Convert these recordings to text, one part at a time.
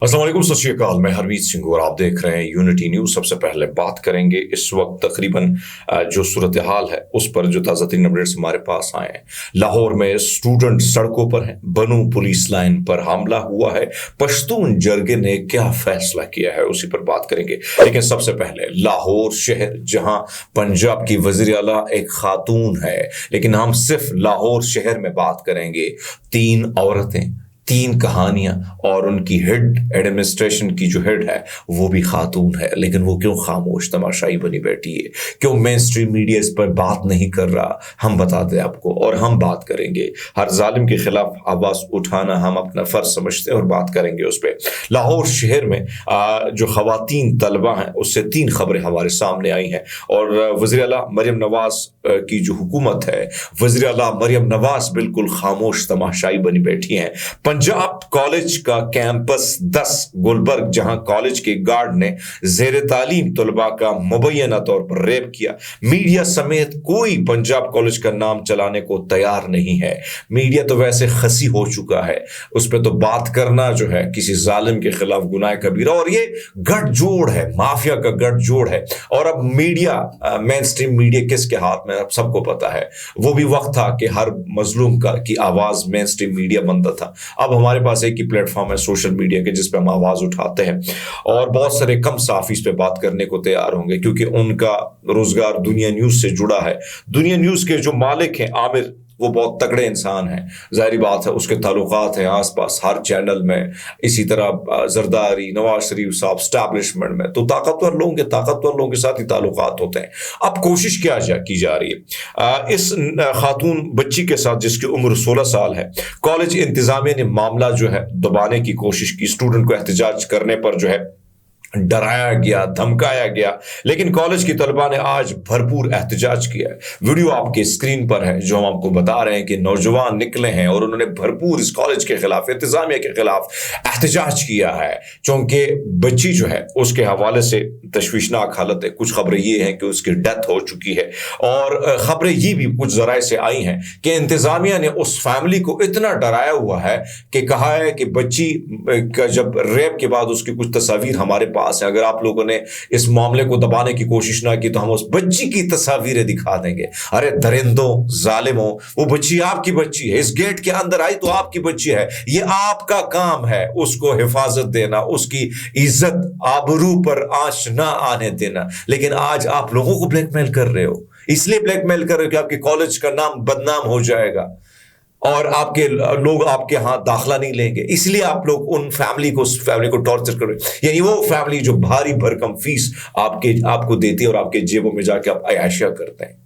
अस्सलाम वालेकुम, सत श्री अकाल। मैं हरमीत सिंह और आप देख रहे हैं यूनिटी न्यूज। सबसे पहले बात करेंगे इस वक्त तकरीबन जो सूरत हाल है उस पर, जो ताज़ा तरीन अपडेट्स हमारे पास आए हैं। लाहौर में स्टूडेंट सड़कों पर हैं, बनू पुलिस लाइन पर हमला हुआ है। पश्तून जरगे ने क्या फैसला किया है उसी पर बात करेंगे। लेकिन सबसे पहले लाहौर शहर, जहां पंजाब की वज़ीर आला एक खातून है, लेकिन हम सिर्फ लाहौर शहर में बात करेंगे। 3 औरतें, 3 कहानियां, और उनकी हेड एडमिनिस्ट्रेशन की जो हेड है वो भी खातून है। लेकिन वो क्यों खामोश तमाशाई बनी बैठी है? क्यों मेन स्ट्रीम मीडिया इस पर बात नहीं कर रहा? हम बताते हैं आपको, और हम बात करेंगे। हर जालिम के खिलाफ आवाज उठाना हम अपना फर्ज समझते हैं और बात करेंगे उस पर। लाहौर शहर में जो खवातीन तलबा हैं उससे 3 खबरें हमारे सामने आई हैं। और वज़ीर आला मरियम नवाज की जो हुकूमत है, वज़ीर आला मरियम नवाज बिल्कुल खामोश तमाशाई बनी बैठी हैं। पंजाब कॉलेज का कैंपस 10 गुलबर्ग, जहां कॉलेज के गार्ड ने जेर तालीम तलबा का मुबैना तौर पर रेप किया। मीडिया समेत कोई पंजाब कॉलेज का नाम चलाने को तैयार नहीं है। मीडिया तो वैसे खसी हो चुका है, उस पर तो बात करना जो है किसी जालिम के खिलाफ गुनाह कबीरा। और ये गठजोड़ है, माफिया का गठजोड़ है। और अब मीडिया, मेन स्ट्रीम मीडिया किसके हाथ में, अब सबको पता है। वो भी वक्त था कि हर मजलूम की आवाज मेन स्ट्रीम मीडिया बनता था। अब हमारे पास एक ही प्लेटफॉर्म है सोशल मीडिया के, जिस पे हम आवाज उठाते हैं। और बहुत सारे कम साफ इस पे बात करने को तैयार होंगे, क्योंकि उनका रोजगार दुनिया न्यूज से जुड़ा है। दुनिया न्यूज के जो मालिक हैं आमिर, वो बहुत तगड़े इंसान हैं, जाहिर बात है उसके ताल्लुकात हैं आसपास हर चैनल में। इसी तरह जरदारी, नवाज शरीफ साहब स्टैब्लिशमेंट में, तो ताकतवर लोगों के साथ ही ताल्लुकात होते हैं। अब कोशिश क्या की जा रही है इस खातून बच्ची के साथ, जिसकी उम्र 16 साल है। कॉलेज इंतजामिया ने मामला जो है दबाने की कोशिश की। स्टूडेंट को एहतजाज करने पर जो है डराया गया, धमकाया गया, लेकिन कॉलेज की तलबा ने आज भरपूर एहतजाज किया है। वीडियो आपके स्क्रीन पर है, जो हम आपको बता रहे हैं कि नौजवान निकले हैं और उन्होंने भरपूर इस कॉलेज के खिलाफ, इंतजामिया के खिलाफ एहतजाज किया है। क्योंकि बच्ची जो है उसके हवाले से तशवीशनाक हालत है। कुछ खबरें ये हैं कि उसकी डेथ हो चुकी है, और खबरें ये भी कुछ जराए से आई हैं कि इंतजामिया ने उस फैमिली को इतना डराया हुआ है कि कहा है कि बच्ची का जब रेप के बाद उसकी कुछ तस्वीर हमारे पास है, अगर आप लोगों ने इस मामले को दबाने की कोशिश ना की तो हम उस बच्ची की तस्वीरें दिखा देंगे। अरे दरिंदों, जालिमों, वो बच्ची आपकी बच्ची है, इस गेट के अंदर आई तो आपकी बच्ची है। ये आपका काम है उसको हिफाजत देना, उसकी इज्जत आबरू पर आंच ना आने देना। लेकिन आज आप लोगों को ब्लैकमेल कर रहे हो, इसलिए ब्लैकमेल कर रहे हो कि आपके कॉलेज का नाम बदनाम हो जाएगा और आपके लोग आपके हाथ दाखला नहीं लेंगे। इसलिए आप लोग उन फैमिली को टॉर्चर कर रहे हो। यानी वो फैमिली जो भारी भरकम फीस आपको देती है और आपके जेबों में जाके आप अयाशिया करते हैं,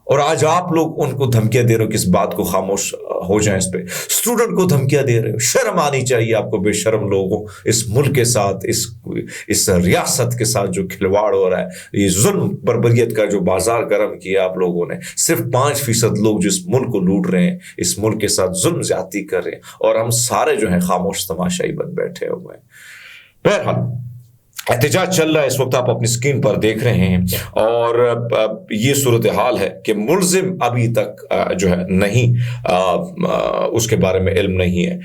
और आज आप लोग उनको धमकियां दे रहे हो कि इस बात को खामोश हो जाए। इस पे स्टूडेंट को धमकियां दे रहे हो। शर्म आनी चाहिए आपको, बेशर्म लोगों। इस मुल्क के साथ, इस रियासत के साथ जो खिलवाड़ हो रहा है, ये जुल्म बर्बरियत का जो बाजार गर्म किया आप लोगों ने। सिर्फ 5% लोग जिस मुल्क को लूट रहे हैं, इस मुल्क के साथ जुल्म ज्यादती कर रहे हैं, और हम सारे जो है खामोश तमाशाई बन बैठे हुए हैं। बहरहाल एहतजाज चल रहा है, इस वक्त आप अपनी स्क्रीन पर देख रहे हैं। और ये सूरत हाल है कि मुल्जिम अभी तक जो है नहीं, उसके बारे में इल्म नहीं है।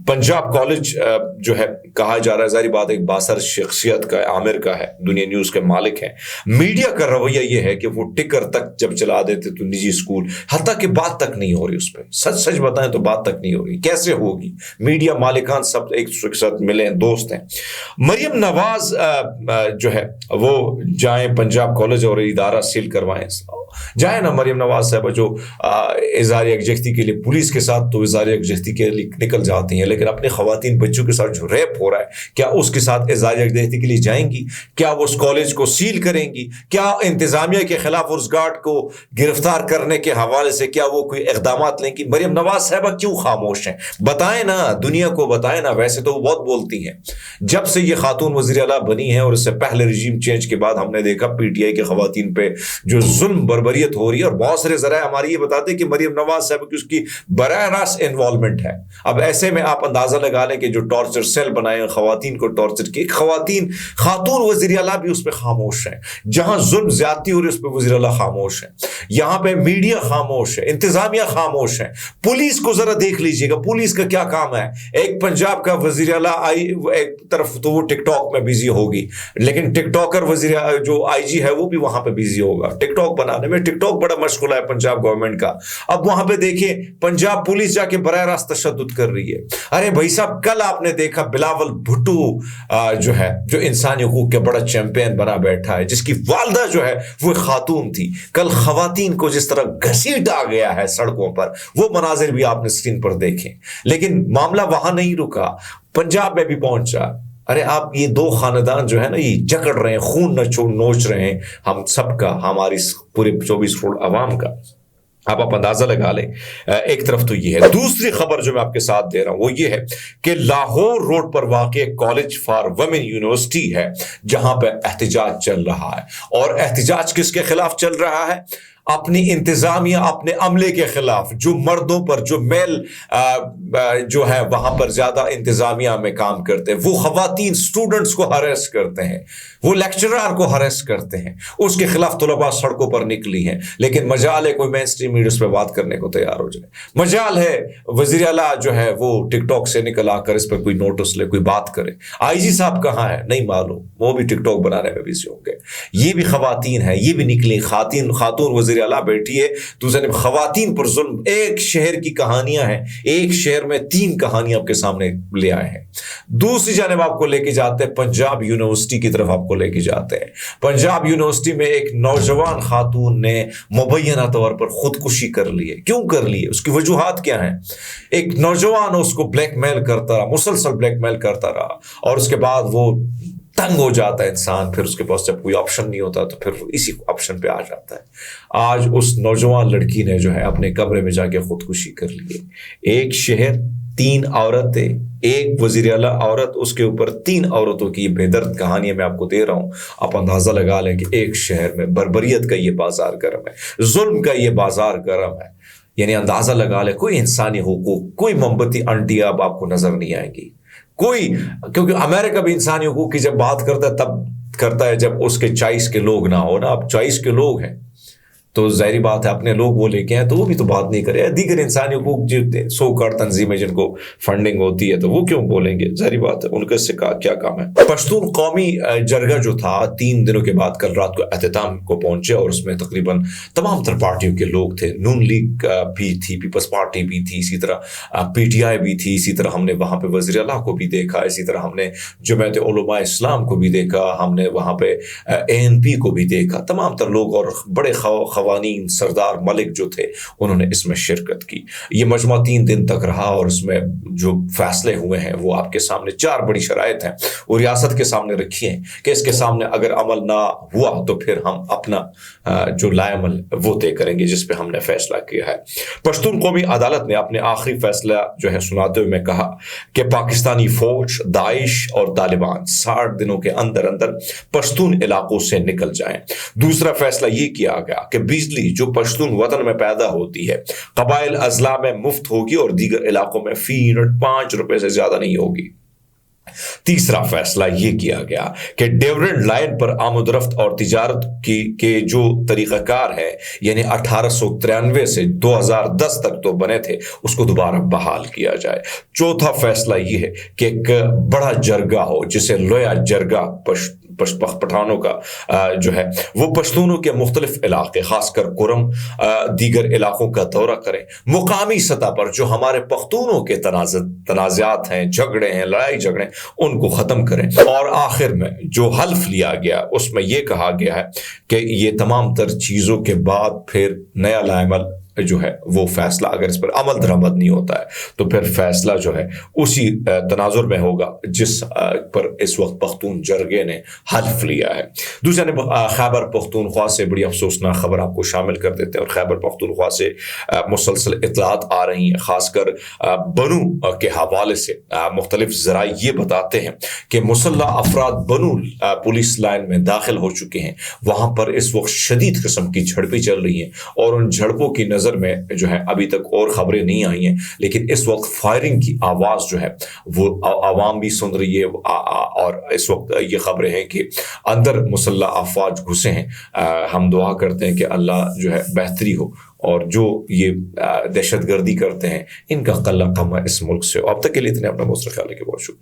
पंजाब कॉलेज जो है कहा जा रहा है, जारी बात एक बासर शख्सियत का, आमिर का है, दुनिया न्यूज के मालिक हैं। मीडिया का रवैया ये है कि वो टिकर तक जब चला देते तो निजी स्कूल, हत्ता कि बात तक नहीं हो रही उस पर। सच बताएं तो बात तक नहीं हो रही। कैसे होगी? मीडिया मालिकान सब एक दूसरे के साथ मिले हैं, दोस्त हैं। मरियम नवाज जो है वो जाएं पंजाब कॉलेज और इदारा सील करवाएं, जाए ना मरियम नवाज साहब, जो इज़हार यकजहती के लिए पुलिस के साथ तो इज़हार यकजहती के लिए निकल जाती हैं, लेकिन अपने खवातीन बच्चों के साथ जो रेप हो रहा है, क्या उसके साथ इज़हार यकजहती के लिए जाएंगी? क्या वो उस कॉलेज को सील करेंगी? क्या इंतजामिया के खिलाफ उस गार्ड को गिरफ्तार करने के हवाले से क्या वो कोई इकदाम लेंगी? मरियम नवाज साहबा क्यों खामोश हैं? बताएं ना, दुनिया को बताएं ना। वैसे तो वो बहुत बोलती हैं। जब से ये खातून वज़ीर आला बनी है और इससे पहले रजीम चेंज के बाद हमने देखा PTI की ख़वातीन पे जो जुल्म बर्बरियत हो रही है, और बहुत सारे ज़राए हमारी ये बताते हैं कि मरियम नवाज साहब की उसकी बराह रास्त इन्वॉल्वमेंट है। अब ऐसे में आप अंदाज़ा लगा लें कि जो टॉर्चर सेल बनाए ख़वातीन को टॉर्चर की, खातून वज़ीर आला भी उस पर खामोश है। जहाँ जुल्म ज़्यादती हो रही है उस पर वज़ीर आला खामोश है, यहाँ पे मीडिया खामोश है, इंतज़ामिया खामोश है। पुलिस को ज़रा देख लीजिएगा, पुलिस का क्या काम है। एक पंजाब का वज़ीर आला एक तरफ तो वो टिकटॉक में बिजी होगी, लेकिन टिकटॉकर वज़ीर जो IG है वो भी वहां पे बिजी होगा टिकटॉक बनाने में। टिकटॉक बड़ा मशगूल है पंजाब गवर्नमेंट का। अब वहां पे देखिए पंजाब पुलिस जाके बराह रास्त तशद्दुद कर रही है। अरे भाई साहब, कल आपने देखा बिलावल भुट्टो जो है, जो इंसानी हुकूक के बड़ा चैंपियन बना बैठा है, जिसकी वालदा जो है वो खातून थी। कल खवातीन को जिस तरह घसीटा गया है सड़कों पर, वो मनाजिर भी आपने स्क्रीन पर देखे। लेकिन मामला वहां नहीं रुका, पंजाब में भी पहुंचा। अरे आप ये दो खानदान जो है ना, ये जकड़ रहे हैं, खून नोच रहे हैं हम सबका, हमारी पूरे 24 करोड़ आवाम का। आप अंदाजा लगा लें। एक तरफ तो ये है। दूसरी खबर जो मैं आपके साथ दे रहा हूं वो ये है कि लाहौर रोड पर वाक़ कॉलेज फॉर वुमेन यूनिवर्सिटी है, जहां पर एहतजाज चल रहा है। और एहतजाज किसके खिलाफ चल रहा है? अपनी इंतजामिया, अपने अमले के खिलाफ, जो मर्दों पर, जो मेल जो है वहां पर ज्यादा इंतजामिया में काम करते हैं, वो खवातीन स्टूडेंट्स को हरेस करते हैं, वो लेक्चरर को हरेस करते हैं, उसके खिलाफ तलबा सड़कों पर निकली हैं। लेकिन मजाल है कोई मेन स्ट्रीम मीडिया पे बात करने को तैयार हो जाए। मजाल है वज़ीर आला जो है वो टिकटॉक से निकल आकर इस पर कोई नोटिस ले, कोई बात करे। IG साहब कहाँ है नहीं मालूम, वो भी टिकटॉक बनाने में बिजी होंगे। ये भी खवातीन है, ये भी निकली खातून वज़ीर आला बैठी है। दूसरे खवातीन पर जुल्म, एक शहर की कहानियां हैं, एक शहर में 3 कहानियां आपके सामने ले आए हैं। दूसरी जानिब आपको लेके जाते हैं पंजाब यूनिवर्सिटी की तरफ, आपको लेके जाते हैं। पंजाब यूनिवर्सिटी में एक नौजवान खातून ने मुबैना तौर पर खुदकुशी कर ली है। क्यों कर ली है? उसकी वजूहात क्या है? एक नौजवान उसको ब्लैकमेल करता रहा, मुसलसल ब्लैकमेल करता रहा, और उसके बाद वो तंग हो जाता है इंसान। फिर उसके पास जब कोई ऑप्शन नहीं होता तो फिर इसी ऑप्शन पे आ जाता है। आज उस नौजवान लड़की ने जो है अपने कमरे में जाके खुदकुशी कर ली है। एक शहर, 3 औरतें, एक वज़ीर आला औरत, उसके ऊपर 3 औरतों की बेदर्द कहानियां मैं आपको दे रहा हूं। आप अंदाजा लगा लें कि एक शहर में बर्बरियत का ये बाजार गर्म है, जुल्म का ये बाजार गर्म है। यानी अंदाजा लगा लें, कोई इंसानी हुकूक, कोई मोमबत्ती आंटी अब आपको नजर नहीं आएगी कोई। क्योंकि अमेरिका भी इंसानी हुकूक की जब बात करता है तब करता है जब उसके चॉइस के लोग ना हो ना। अब चॉइस के लोग हैं तो जाहिर बात है अपने लोग वो लेके हैं तो वो भी तो बात नहीं करे। दीगर इंसानी हुकूक जो सो कार्ड तंजीमें जिनको फंडिंग होती है तो वो क्यों बोलेंगे? जाहिर बात है उनका इससे क्या काम है। पश्तून कौमी जरगा जो था 3 दिनों के बाद कल रात को अख्ताम को पहुंचे और उसमें तकरीबन तमाम तर पार्टियों के लोग थे। नून लीग भी थी, पीपल्स पार्टी भी थी, इसी तरह PTI भी थी, इसी तरह हमने वहां पे वज़ीर आला को भी देखा, इसी तरह हमने जमात उलमा इस्लाम को भी देखा, हमने वहां पे ANP को भी देखा। तमाम तर लोग और बड़े खवानीन, सरदार मलिक जो थे उन्होंने इसमें शिरकत की। ये मजमा 3 दिन तक रहा और इसमें जो फैसले हुए हैं वो आपके सामने 4 बड़ी शराइत हैं वो रियासत के सामने रखी हैं कि इसके सामने अगर अमल ना हुआ तो फिर हम अपना जो लाएमल वो तय करेंगे जिस पे हमने फैसला किया है। पश्तून कौमी अदालत ने अपने आखिरी फैसला जो है सुनाते हुए में कहा कि पाकिस्तानी फौज, दाइश और तालिबान 60 दिनों के अंदर अंदर पश्तून इलाकों से निकल जाएं। दूसरा फैसला ये किया गया कि बिजली जो पश्तून वतन में पैदा होती है कबाइल अजला में मुफ्त होगी और दीगर इलाकों में फी यूनिट 5 रुपए से ज्यादा नहीं होगी। तीसरा फैसला यह किया गया कि डेवरेंट लाइन पर आमदरफ्त और तिजारत के जो तरीक़ाकार है यानी 1893 से 2010 तक तो बने थे उसको दोबारा बहाल किया जाए। चौथा फैसला यह है कि एक बड़ा जरगा हो जिसे लोया जरगा पठानों का जो है वो पश्तूनों के मुख्तलिफ इलाके खासकर कुरम दीगर इलाकों का दौरा करें। मुकामी सतह पर जो हमारे पख्तूनों के तनाज़ात हैं, झगड़े हैं, लड़ाई झगड़े, उनको ख़त्म करें। और आखिर में जो हल्फ लिया गया उसमें यह कहा गया है कि ये तमाम तर चीज़ों के बाद फिर नया लाएमल جو ہے وہ فیصلہ اگر اس پر عمل درآمد نہیں ہوتا ہے تو پھر فیصلہ جو ہے اسی تناظر میں ہوگا جس پر اس وقت پختون جرگے نے حلف لیا ہے۔ دوسری جانب خیبر پختونخوا سے بڑی افسوسناک خبر آپ کو شامل کر دیتے ہیں، اور خیبر پختونخوا سے مسلسل اطلاعات آ رہی ہیں، خاص کر بنو کے حوالے سے مختلف ذرائع یہ بتاتے ہیں کہ مسلح افراد بنو پولیس لائن میں داخل ہو چکے ہیں، وہاں پر اس وقت شدید قسم کی جھڑپیں چل رہی ہیں، اور ان جھڑپوں کی نظر میں جو ہے ابھی تک اور خبریں نہیں آئی ہیں، لیکن اس وقت فائرنگ کی آواز جو ہے وہ عوام بھی سن رہی ہے، اور اس وقت یہ خبریں ہیں کہ اندر مسلح افواج گھسے ہیں۔ ہم دعا کرتے ہیں کہ اللہ جو ہے بہتری ہو، اور جو یہ دہشت گردی کرتے ہیں ان کا قلع قمع اس ملک سے ہو۔ اب تک کے لیے اتنے، اپنا بہت خیال رکھیے، بہت شکریہ۔